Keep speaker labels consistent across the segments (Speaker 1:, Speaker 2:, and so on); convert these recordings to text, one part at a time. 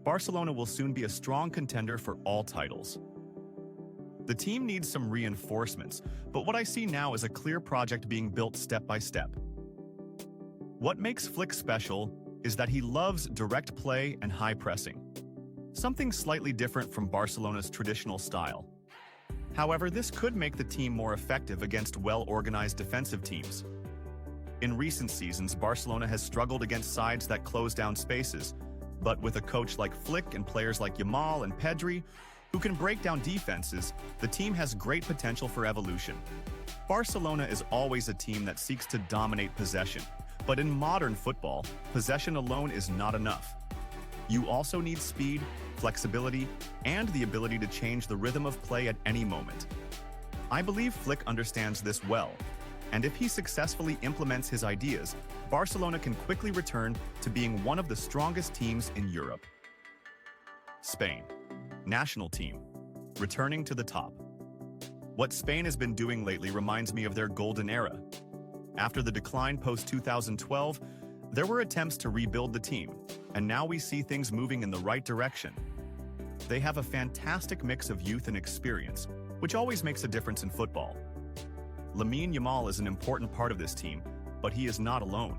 Speaker 1: Barcelona will soon be a strong contender for all titles. The team needs some reinforcements, but what I see now is a clear project being built step by step. What makes Flick special is that he loves direct play and high pressing, something slightly different from Barcelona's traditional style. However, this could make the team more effective against well-organized defensive teams. In recent seasons, Barcelona has struggled against sides that close down spaces, but with a coach like Flick and players like Yamal and Pedri, who can break down defenses, the team has great potential for evolution. Barcelona is always a team that seeks to dominate possession, but in modern football, possession alone is not enough. You also need speed, flexibility, and the ability to change the rhythm of play at any moment. I believe Flick understands this well, and if he successfully implements his ideas, Barcelona can quickly return to being one of the strongest teams in Europe. Spain. National team. Returning to the top. What Spain has been doing lately reminds me of their golden era. After the decline post-2012, there were attempts to rebuild the team, and now we see things moving in the right direction. They have a fantastic mix of youth and experience, which always makes a difference in football. Lamine Yamal is an important part of this team, but he is not alone.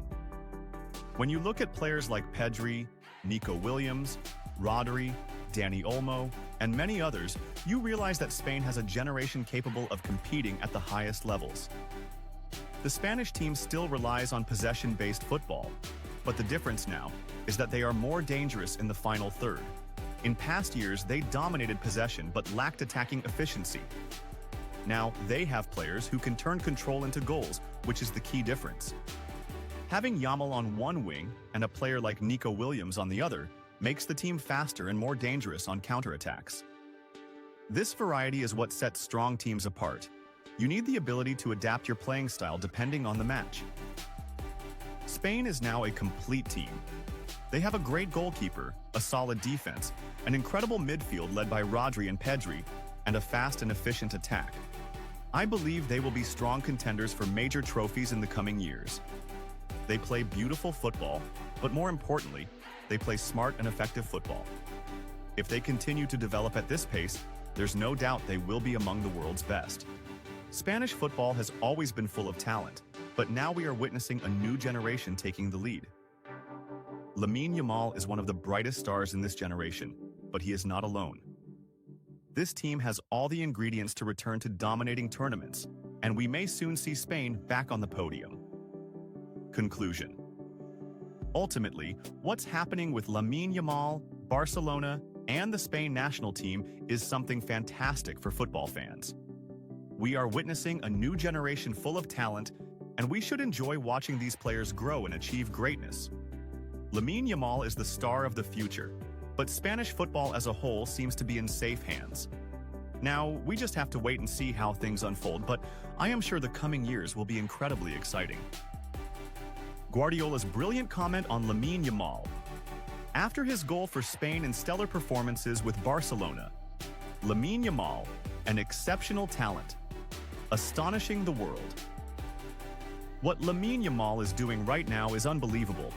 Speaker 1: When you look at players like Pedri, Nico Williams, Rodri, Dani Olmo, and many others, you realize that Spain has a generation capable of competing at the highest levels. The Spanish team still relies on possession-based football, but the difference now is that they are more dangerous in the final third. In past years, they dominated possession but lacked attacking efficiency. Now, they have players who can turn control into goals, which is the key difference. Having Yamal on one wing and a player like Nico Williams on the other makes the team faster and more dangerous on counterattacks. This variety is what sets strong teams apart. You need the ability to adapt your playing style depending on the match. Spain is now a complete team. They have a great goalkeeper, a solid defense, an incredible midfield led by Rodri and Pedri, and a fast and efficient attack. I believe they will be strong contenders for major trophies in the coming years. They play beautiful football, but more importantly, they play smart and effective football. If they continue to develop at this pace, there's no doubt they will be among the world's best. Spanish football has always been full of talent, but now we are witnessing a new generation taking the lead. Lamine Yamal is one of the brightest stars in this generation, but he is not alone. This team has all the ingredients to return to dominating tournaments, and we may soon see Spain back on the podium. Conclusion. Ultimately, what's happening with Lamine Yamal, Barcelona, and the Spain national team is something fantastic for football fans. We are witnessing a new generation full of talent, and we should enjoy watching these players grow and achieve greatness. Lamine Yamal is the star of the future, but Spanish football as a whole seems to be in safe hands. Now, we just have to wait and see how things unfold, but I am sure the coming years will be incredibly exciting. Guardiola's brilliant comment on Lamine Yamal. After his goal for Spain and stellar performances with Barcelona, Lamine Yamal, an exceptional talent, astonishing the world. What Lamine Yamal is doing right now is unbelievable.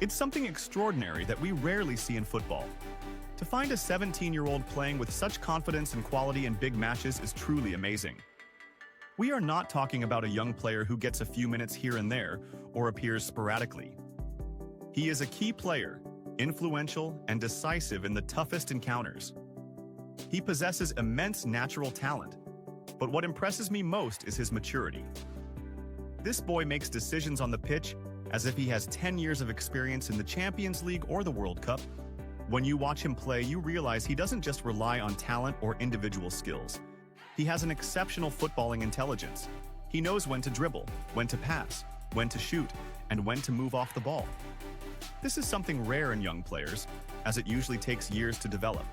Speaker 1: It's something extraordinary that we rarely see in football. To find a 17-year-old playing with such confidence and quality in big matches is truly amazing. We are not talking about a young player who gets a few minutes here and there or appears sporadically. He is a key player, influential and decisive in the toughest encounters. He possesses immense natural talent, but what impresses me most is his maturity. This boy makes decisions on the pitch as if he has 10 years of experience in the Champions League or the World Cup. When you watch him play, you realize he doesn't just rely on talent or individual skills. He has an exceptional footballing intelligence. He knows when to dribble, when to pass, when to shoot, and when to move off the ball. This is something rare in young players, as it usually takes years to develop.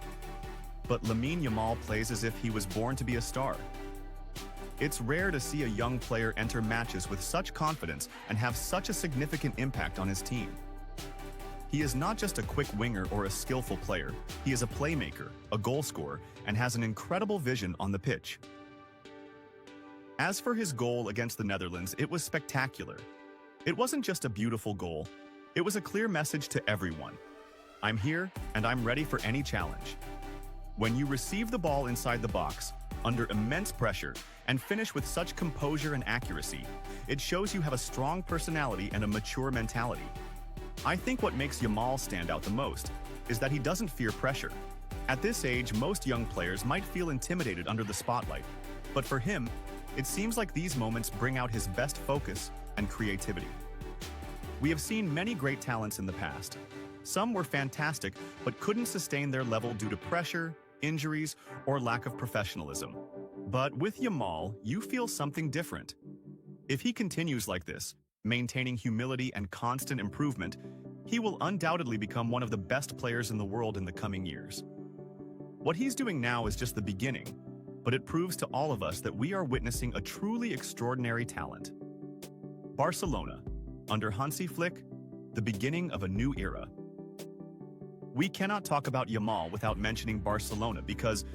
Speaker 1: But Lamine Yamal plays as if he was born to be a star. It's rare to see a young player enter matches with such confidence and have such a significant impact on his team. He is not just a quick winger or a skillful player, he is a playmaker, a goal scorer, and has an incredible vision on the pitch. As for his goal against the Netherlands, it was spectacular. It wasn't just a beautiful goal, it was a clear message to everyone. I'm here, and I'm ready for any challenge. When you receive the ball inside the box, under immense pressure, and finish with such composure and accuracy, it shows you have a strong personality and a mature mentality. I think what makes Yamal stand out the most is that he doesn't fear pressure. At this age, most young players might feel intimidated under the spotlight, but for him, it seems like these moments bring out his best focus and creativity. We have seen many great talents in the past. Some were fantastic, but couldn't sustain their level due to pressure, injuries, or lack of professionalism. But with Yamal, you feel something different. If he continues like this, maintaining humility and constant improvement, he will undoubtedly become one of the best players in the world in the coming years. What he's doing now is just the beginning, but it proves to all of us that we are witnessing a truly extraordinary talent. Barcelona, under Hansi Flick, the beginning of a new era. We cannot talk about Yamal without mentioning Barcelona because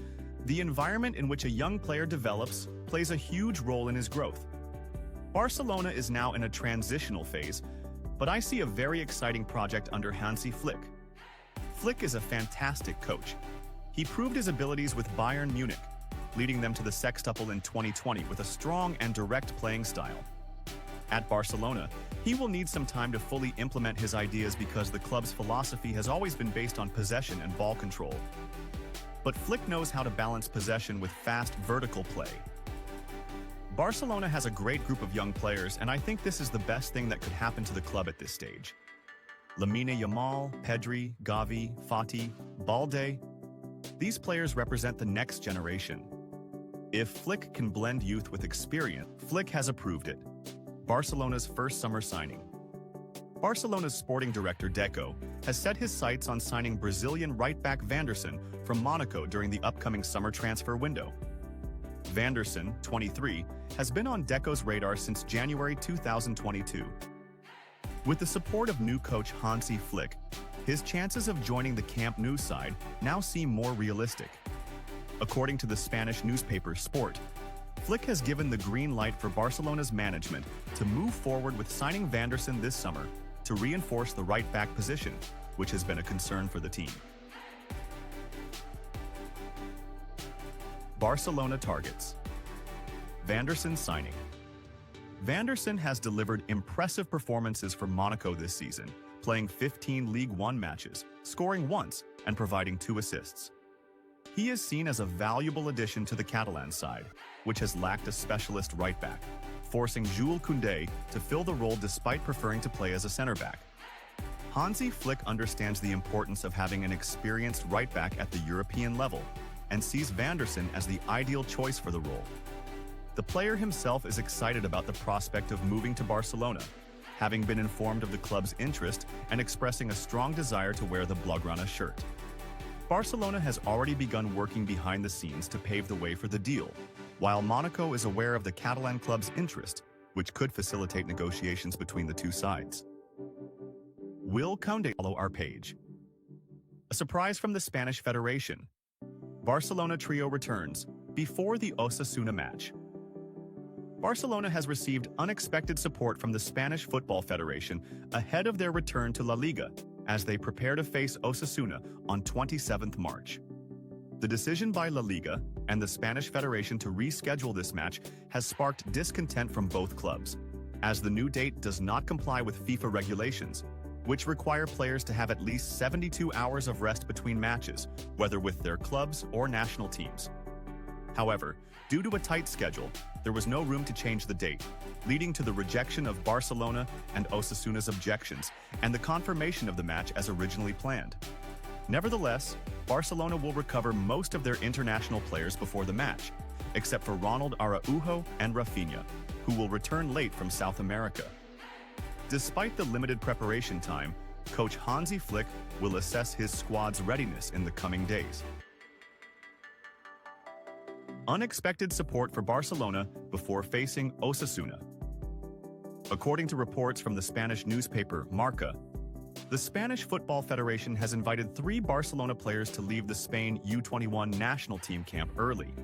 Speaker 1: the environment in which a young player develops plays a huge role in his growth. Barcelona is now in a transitional phase, but I see a very exciting project under Hansi Flick. Flick is a fantastic coach. He proved his abilities with Bayern Munich, leading them to the sextuple in 2020 with a strong and direct playing style. At Barcelona, he will need some time to fully implement his ideas because the club's philosophy has always been based on possession and ball control. But Flick knows how to balance possession with fast vertical play. Barcelona has a great group of young players, and I think this is the best thing that could happen to the club at this stage. Lamine Yamal, Pedri, Gavi, Fati, Balde. These players represent the next generation. If Flick can blend youth with experience, Flick has approved it. Barcelona's first summer signing. Barcelona's sporting director Deco has set his sights on signing Brazilian right-back Vanderson from Monaco during the upcoming summer transfer window. Vanderson, 23, has been on Deco's radar since January 2022. With the support of new coach Hansi Flick, his chances of joining the Camp Nou side now seem more realistic. According to the Spanish newspaper Sport, Flick has given the green light for Barcelona's management to move forward with signing Vanderson this summer to reinforce the right-back position, which has been a concern for the team. Barcelona targets. Vanderson signing. Vanderson has delivered impressive performances for Monaco this season, playing 15 League One matches, scoring once, and providing 2 assists. He is seen as a valuable addition to the Catalan side, which has lacked a specialist right-back, forcing Jules Koundé to fill the role despite preferring to play as a center-back. Hansi Flick understands the importance of having an experienced right-back at the European level and sees Vanderson as the ideal choice for the role. The player himself is excited about the prospect of moving to Barcelona, having been informed of the club's interest and expressing a strong desire to wear the Blaugrana shirt. Barcelona has already begun working behind the scenes to pave the way for the deal, while Monaco is aware of the Catalan club's interest, which could facilitate negotiations between the two sides. Will Koundé follow our page? A surprise from the Spanish Federation. Barcelona trio returns before the Osasuna match. Barcelona has received unexpected support from the Spanish Football Federation ahead of their return to La Liga, as they prepare to face Osasuna on 27th March. The decision by La Liga and the Spanish Federation to reschedule this match has sparked discontent from both clubs, as the new date does not comply with FIFA regulations, which require players to have at least 72 hours of rest between matches, whether with their clubs or national teams. However, due to a tight schedule, there was no room to change the date, leading to the rejection of Barcelona and Osasuna's objections and the confirmation of the match as originally planned. Nevertheless, Barcelona will recover most of their international players before the match, except for Ronald Araujo and Rafinha, who will return late from South America. Despite the limited preparation time, coach Hansi Flick will assess his squad's readiness in the coming days. Unexpected support for Barcelona before facing Osasuna. According to reports from the Spanish newspaper Marca, the Spanish Football Federation has invited 3 Barcelona players to leave the Spain U21 national team camp early,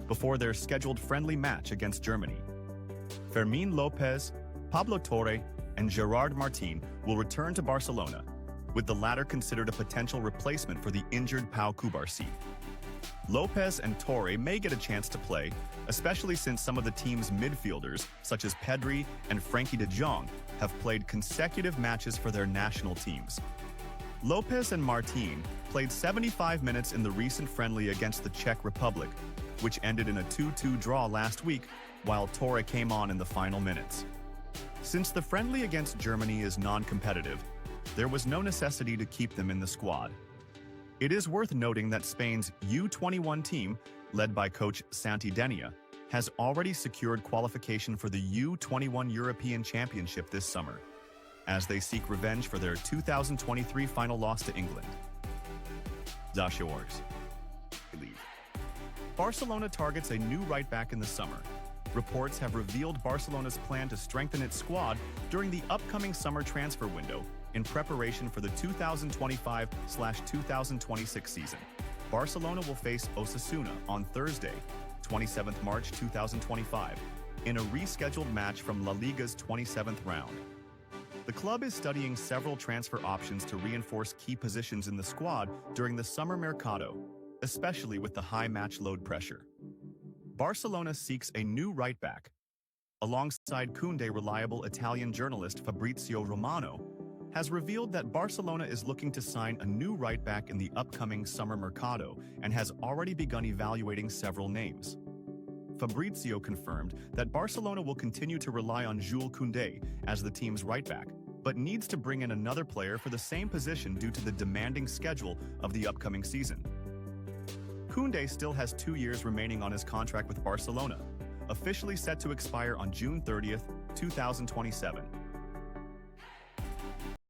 Speaker 1: before their scheduled friendly match against Germany. Fermín López, Pablo Torre, and Gerard Martín will return to Barcelona, with the latter considered a potential replacement for the injured Pau Cubarsí. Lopez and Torre may get a chance to play, especially since some of the team's midfielders, such as Pedri and Frankie de Jong, have played consecutive matches for their national teams. Lopez and Martin played 75 minutes in the recent friendly against the Czech Republic, which ended in a 2-2 draw last week, while Torre came on in the final minutes. Since the friendly against Germany is non-competitive, there was no necessity to keep them in the squad. It is worth noting that Spain's U21 team, led by coach Santi Denia, has already secured qualification for the U21 European Championship this summer, as they seek revenge for their 2023 final loss to England. Yamal'S. Barcelona targets a new right-back in the summer. Reports have revealed Barcelona's plan to strengthen its squad during the upcoming summer transfer window in preparation for the 2025/2026 season. Barcelona will face Osasuna on Thursday, 27th March 2025, in a rescheduled match from La Liga's 27th round. The club is studying several transfer options to reinforce key positions in the squad during the summer mercado, especially with the high match load pressure. Barcelona seeks a new right-back. Alongside Koundé, reliable Italian journalist Fabrizio Romano has revealed that Barcelona is looking to sign a new right-back in the upcoming summer mercado and has already begun evaluating several names. Fabrizio confirmed that Barcelona will continue to rely on Jules Koundé as the team's right-back, but needs to bring in another player for the same position due to the demanding schedule of the upcoming season. Koundé still has 2 years remaining on his contract with Barcelona, officially set to expire on June 30th, 2027.